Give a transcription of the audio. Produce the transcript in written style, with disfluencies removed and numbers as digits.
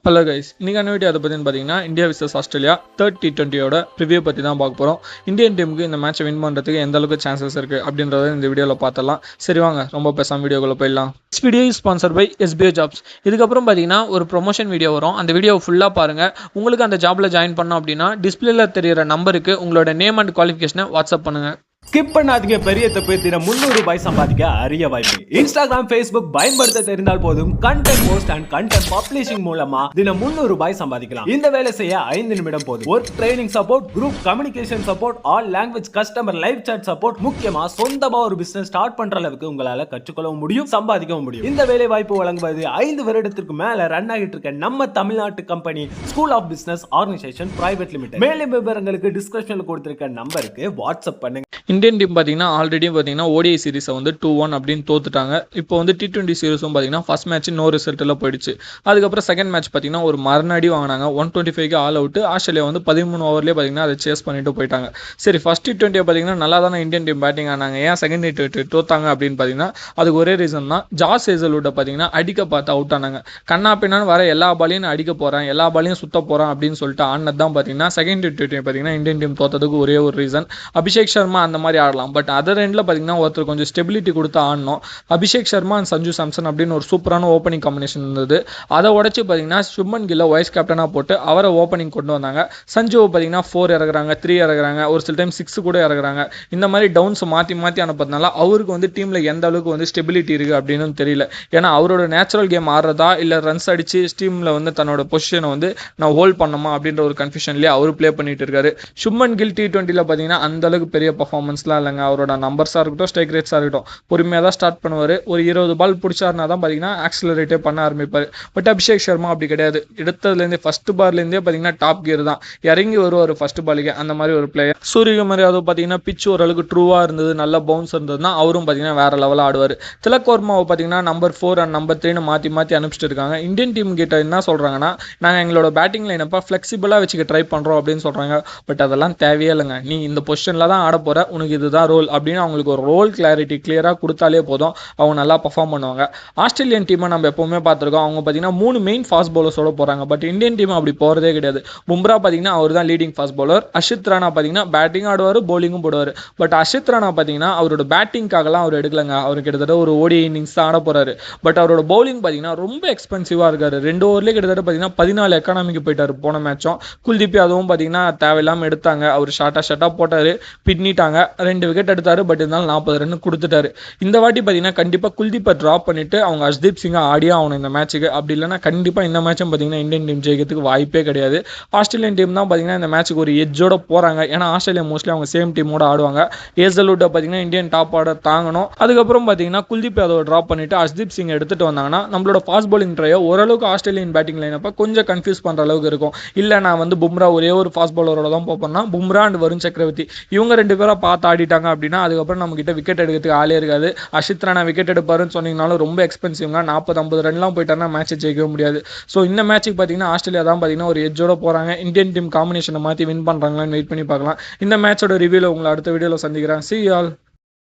Hello guys, இன்னைக்கான video அதை பற்றி பார்த்தீங்கன்னா இந்தியா விசஸ் ஆஸ்திரேலியா தேர்ட் T20யோட ரிவ்யூ பற்றி தான் பார்க்க போகிறோம். இந்தியன் டீமுக்கு இந்த மேட்சை வின் பண்ணுறதுக்கு எந்த அளவுக்கு சான்சஸ் இருக்குது அப்படின்றத இந்த வீடியோவில் பார்த்தலாம். சரி வாங்க, ரொம்ப பேசாமல் வீடியோக்குள்ளே போயிடலாம். This video is sponsored by SBI Jobs. இதுக்கப்புறம் பார்த்தீங்கன்னா ஒரு ப்ரொமோஷன் வீடியோ வரும். அந்த வீடியோ ஃபுல்லாக பாருங்கள். உங்களுக்கு அந்த ஜாபில் ஜாயின் பண்ணோம் அப்படின்னா டிஸ்பிளேல தெரியிற நம்பருக்கு உங்களோட நேம் அண்ட் குவாலிஃபிகேஷனை வாட்ஸ்அப் பண்ணுங்கள். ஸ்கிப் பண்ணாதீங்க. பெரிய தப்பு. தினம் 300 ரூபாய் சம்பாதிக்க அரிய வாய்ப்பு. இன்ஸ்டாகிராம், Facebook பயன்படுத்த தெரிந்தால் போதும். Content post and content publishing மூலமா தினம் 300 ரூபாய் சம்பாதிக்கலாம். இந்த வேலை செய்ய 5 நிமிடம் போதும். Work training support, group communication support, all language customer live chat support, முக்கியமா சொந்தமா ஒரு பிசினஸ் ஸ்டார்ட் பண்ற அளவுக்கு உங்களால கற்றுக்கொள்ளவும் முடியும், சம்பாதிக்கவும் முடியும். இந்த வேலை வாய்ப்பு வழங்குவது 5 வருடத்திற்கு மேல ரன் ஆகிட்டு இருக்க நம்ம தமிழ்நாட்டு company school of business organization private limited. மேலும் விவரங்களுக்கு டிஸ்கிரிப்ஷன்ல கொடுத்திருக்க நம்பருக்கு வாட்ஸ்அப் பண்ணுங்க. இந்தியன் டீம் பார்த்தீங்கன்னா ஆல்ரெடி பார்த்தீங்கன்னா ஓடிஐ சீரிஸை வந்து 2-1 அப்படின்னு தோத்துட்டாங்க. இப்போ வந்து T20 சீரிஸும் பார்த்தீங்கன்னா ஃபர்ஸ்ட் மேட்ச் நோ ரிசல்ட்டில் போயிடுச்சு. அதுக்கப்புறம் செகண்ட் மேட்ச் பார்த்தீங்கன்னா ஒரு மறுநாடி வாங்கினாங்க. 125க்கு ஆல் அவுட்டு. ஆஸ்திரேலியா வந்து 13 ஓவர்லேயே பார்த்தீங்கன்னா அதை சேஸ் பண்ணிட்டு போயிட்டாங்க. சரி, ஃபர்ஸ்ட் T20 பார்த்தீங்கன்னா நல்லா தானே இந்தியன் டீம் பேட்டிங் ஆனாங்க. ஏன் செகண்ட் T20 தோத்தாங்க அப்படின்னு பார்த்தீங்கன்னா அதுக்கு ஒரே ரீசன் தான். ஜாஸ் ஹேசல்வுட்டை பார்த்தீங்கன்னா அடிக்க பார்த்து அவுட் ஆனாங்க. கண்ணா பின்னான்னு வர எல்லா பாலையும் அடிக்க போகிறேன், எல்லா பாலையும் சுத்த போகிறேன் அப்படின்னு சொல்லிட்டு ஆனது தான் பார்த்தீங்கன்னா செகண்ட் T20 பார்த்தீங்கன்னா இந்தியன் டீம் தோத்ததுக்கு ஒரே ஒரு ரீசன். அபிஷேக் சர்மா அந்த மாதிரி ஆடலாம், பட் அதர் எண்டில் பார்த்தீங்கன்னா ஒருத்தர் கொஞ்சம் ஸ்டெபிலிட்டி கொடுத்து ஆடணும். அபிஷேக் சர்மா அண்ட் சஞ்சு சாம்சன் அப்படின்னு ஒரு சூப்பரான ஓப்பனிங் காம்பினேஷன் இருந்தது. அதை உடச்சி பார்த்தீங்கன்னா சுப்மன் கில்லை வைஸ் கேப்டனாக போட்டு அவரை ஓப்பனிங் கொண்டு வந்தாங்க. சஞ்சுவை பார்த்தீங்கன்னா 4 இறக்குறாங்க, 3 இறக்குறாங்க, ஒரு சில டைம் 6 கூட இறக்குறாங்க. இந்த மாதிரி டவுன்ஸ் மாற்றி மாற்றி அனுப்புறதுனால அவருக்கு வந்து டீமில் எந்த அளவுக்கு வந்து ஸ்டெபிலிட்டி இருக்குது அப்படின்னு தெரியல. ஏன்னா அவரோட நேச்சுரல் கேம் ஆடுறதா இல்லை ரன்ஸ் அடித்து டீமில் வந்து தன்னோட பொசிஷனை வந்து நான் ஹோல்ட் பண்ணணுமா அப்படின்ற ஒரு கன்ஃபியூஷன்லேயே அவர் ப்ளே பண்ணிட்டு இருக்காரு. சுப்மன் கில் T20ல பார்த்தீங்கன்னா அந்த அளவுக்கு பெரிய பர்ஃபார்மன்ஸ்லாம் இல்லைங்க. அவரோட நம்பர்ஸாக இருக்கட்டும், ஸ்ட்ரைக் ரேட்ஸாக இருக்கட்டும், பொறுமையாக தான் ஸ்டார்ட் பண்ணுவார். ஒரு 20 பால் பிடிச்சாருனா தான் பார்த்தீங்கன்னா ஆக்சிலரேட்டே பண்ண ஆரம்பிப்பார். பட் அபிஷேக் சர்மா அப்படி கிடையாது. எடுத்ததுலேருந்தே ஃபர்ஸ்ட் பார்லேருந்தே பார்த்தீங்கன்னா டாப் கியர் தான். இறங்கி வருவார் ஃபர்ஸ்ட் பாலுக்கு, அந்த மாதிரி ஒரு பிளேயர். சூரியகுமார் யாதவ் பார்த்தீங்கன்னா பிச் ஓரளவுக்கு ட்ரூவாக இருந்தது, நல்ல பவுன்ஸ் இருந்ததுன்னா அவரும் பார்த்தீங்கன்னா வேற லெவலில் ஆடுவார். திலக் வர்மாவை பார்த்தீங்கன்னா நம்பர் 4 அண்ட் நம்பர் 3 மாற்றி மாற்றி அனுப்பிச்சிட்டு இருக்காங்க. இந்தியன் டீம் கிட்ட என்ன சொல்கிறாங்கன்னா, நாங்கள் எங்களோட பேட்டிங் லைனப்பா ஃப்ளெக்சிபிளாக வச்சுக்க ட்ரை பண்ணுறோம் அப்படின்னு சொல்கிறாங்க. பட் அதெல்லாம் தேவையே இல்லைங்க. நீ இந்த பொசிஷனில் தான் ஆட போகிற, உனக்கு இதுதான் ரோல் அப்படின்னு அவங்களுக்கு ஒரு ரோல் கிளாரிட்டி கிளியராக கொடுத்தாலே போதும், அவங்க நல்லா பர்ஃபார்ம் பண்ணுவாங்க. ஆஸ்திரேலியன் டீமை நம்ம எப்போவுமே பார்த்துருக்கோம், அவங்க பார்த்தீங்கன்னா 3 மெயின் ஃபாஸ்ட் பவுலர்ஸோட போகிறாங்க. பட் இந்தியன் டீம் அப்படி போகிறதே கிடையாது. பும்ரா பார்த்தீங்கன்னா அவர் தான் leading fast bowler. Ashith Rana பார்த்தீங்கன்னா பேட்டிங் ஆடுவார், பவுலிங்கும் போடுவார். பட் அஷித் ராணா பார்த்தீங்கன்னா அவரோட பேட்டிங்காகலாம் அவர் எடுக்கலங்க. அவர் கிட்டத்தட்ட ஒரு ஓடி இன்னிங்ஸ் தான் ஆட போகிறாரு. பட் அவரோட பவுலிங் பார்த்தீங்கன்னா ரொம்ப எக்ஸ்பென்சிவாக இருக்காரு. 2 ஓவர்லேயே கிட்டத்தட்ட பார்த்தீங்கன்னா 14 எக்கானமிக்கு போயிட்டார் போன மேட்சும். குல்தீப் யாதவும் பார்த்தீங்கன்னா தேவையில்லாமல் எடுத்தாங்க. அவர் ஷார்ட்டாக போட்டார், பின்னிட்டாங்க, 2 விக்கெட் எடுத்தார். பட் இருந்தாலும் 40 ரன் கொடுத்துட்டாரு. இந்த வாட்டி பார்த்தீங்கன்னா கண்டிப்பாக குல்தீப்பை ட்ராப் பண்ணிட்டு அவங்க ஹர்ஷ்தீப் சிங்கை ஆடியே ஆகணும் இந்த மேட்சுக்கு. அப்படி இல்லைன்னா கண்டிப்பாக இந்த மேட்சும் பார்த்தீங்கன்னா இந்தியன் டீம் ஜெயிக்கிறதுக்கு வாய்ப்பே கிடையாது. ஆஸ்திரேலியன் டீம் தான் பார்த்தீங்கன்னா இந்த மேட்சுக்கு ஒரு எட்ஜோட போகிறாங்க. ஏன்னா ஆஸ்திரேலியா மோஸ்ட்லி அவங்க சேம் டீமோட ஆடுவாங்க. ஹேசல்வுட்டை பார்த்தீங்கன்னா இந்தியன் டாப் ஆர்டர் தாங்கணும். அதுக்கப்புறம் பார்த்தீங்கன்னா குல்தீப் யாதவ் ட்ராப் பண்ணிட்டு ஹர்ஷ்தீப் சிங் எடுத்துட்டு வந்தாங்கன்னா நம்மளோட ஃபாஸ்ட் பவுலிங் ட்ரையோ ஓரளவுக்கு ஆஸ்திரேலியன் பேட்டிங் லைனப்போ கொஞ்சம் கன்ஃபியூஸ் பண்ணுற அளவுக்கு இருக்கும். இல்லை நான் வந்து பும்ரா ஒரே ஒரு ஃபாஸ்ட் பவுலரோட தான் போப்பேன்னா பும்ரா அண்ட் வருண் சக்கரவர்த்தி இவங்க 2 பேரும் பார்த்து ஆடிட்டாங்க அப்படின்னா அதுக்கப்புறம் நம்ம கிட்ட விக்கெட் எடுக்கிறதுக்கு ஆளே இருக்காது. அஷித் ராணா விக்கெட் எடுப்பாருன்னு சொன்னீங்கனாலும் ரொம்ப எக்ஸ்பென்சிவ்ங்க. 40-50 ரன்லாம் போயிட்டாருன்னா மேட்சை ஜெயிக்க முடியாது. ஸோ இந்த மேட்சுக்கு பார்த்தீங்கன்னா ஆஸ்திரேலியா தான் பார்த்தீங்கன்னா ஒரு எட்ஜோட போகிறாங்க. இந்தியன் டீம் காம்பினேஷனை மாற்றி வின் பண்ணுறாங்களான்னு வெயிட் பண்ணி பார்க்கலாம். இந்த மேட்சோட ரிவ்யூவில் உங்களை அடுத்த வீடியோவில் சந்திக்கிறேன். See you all.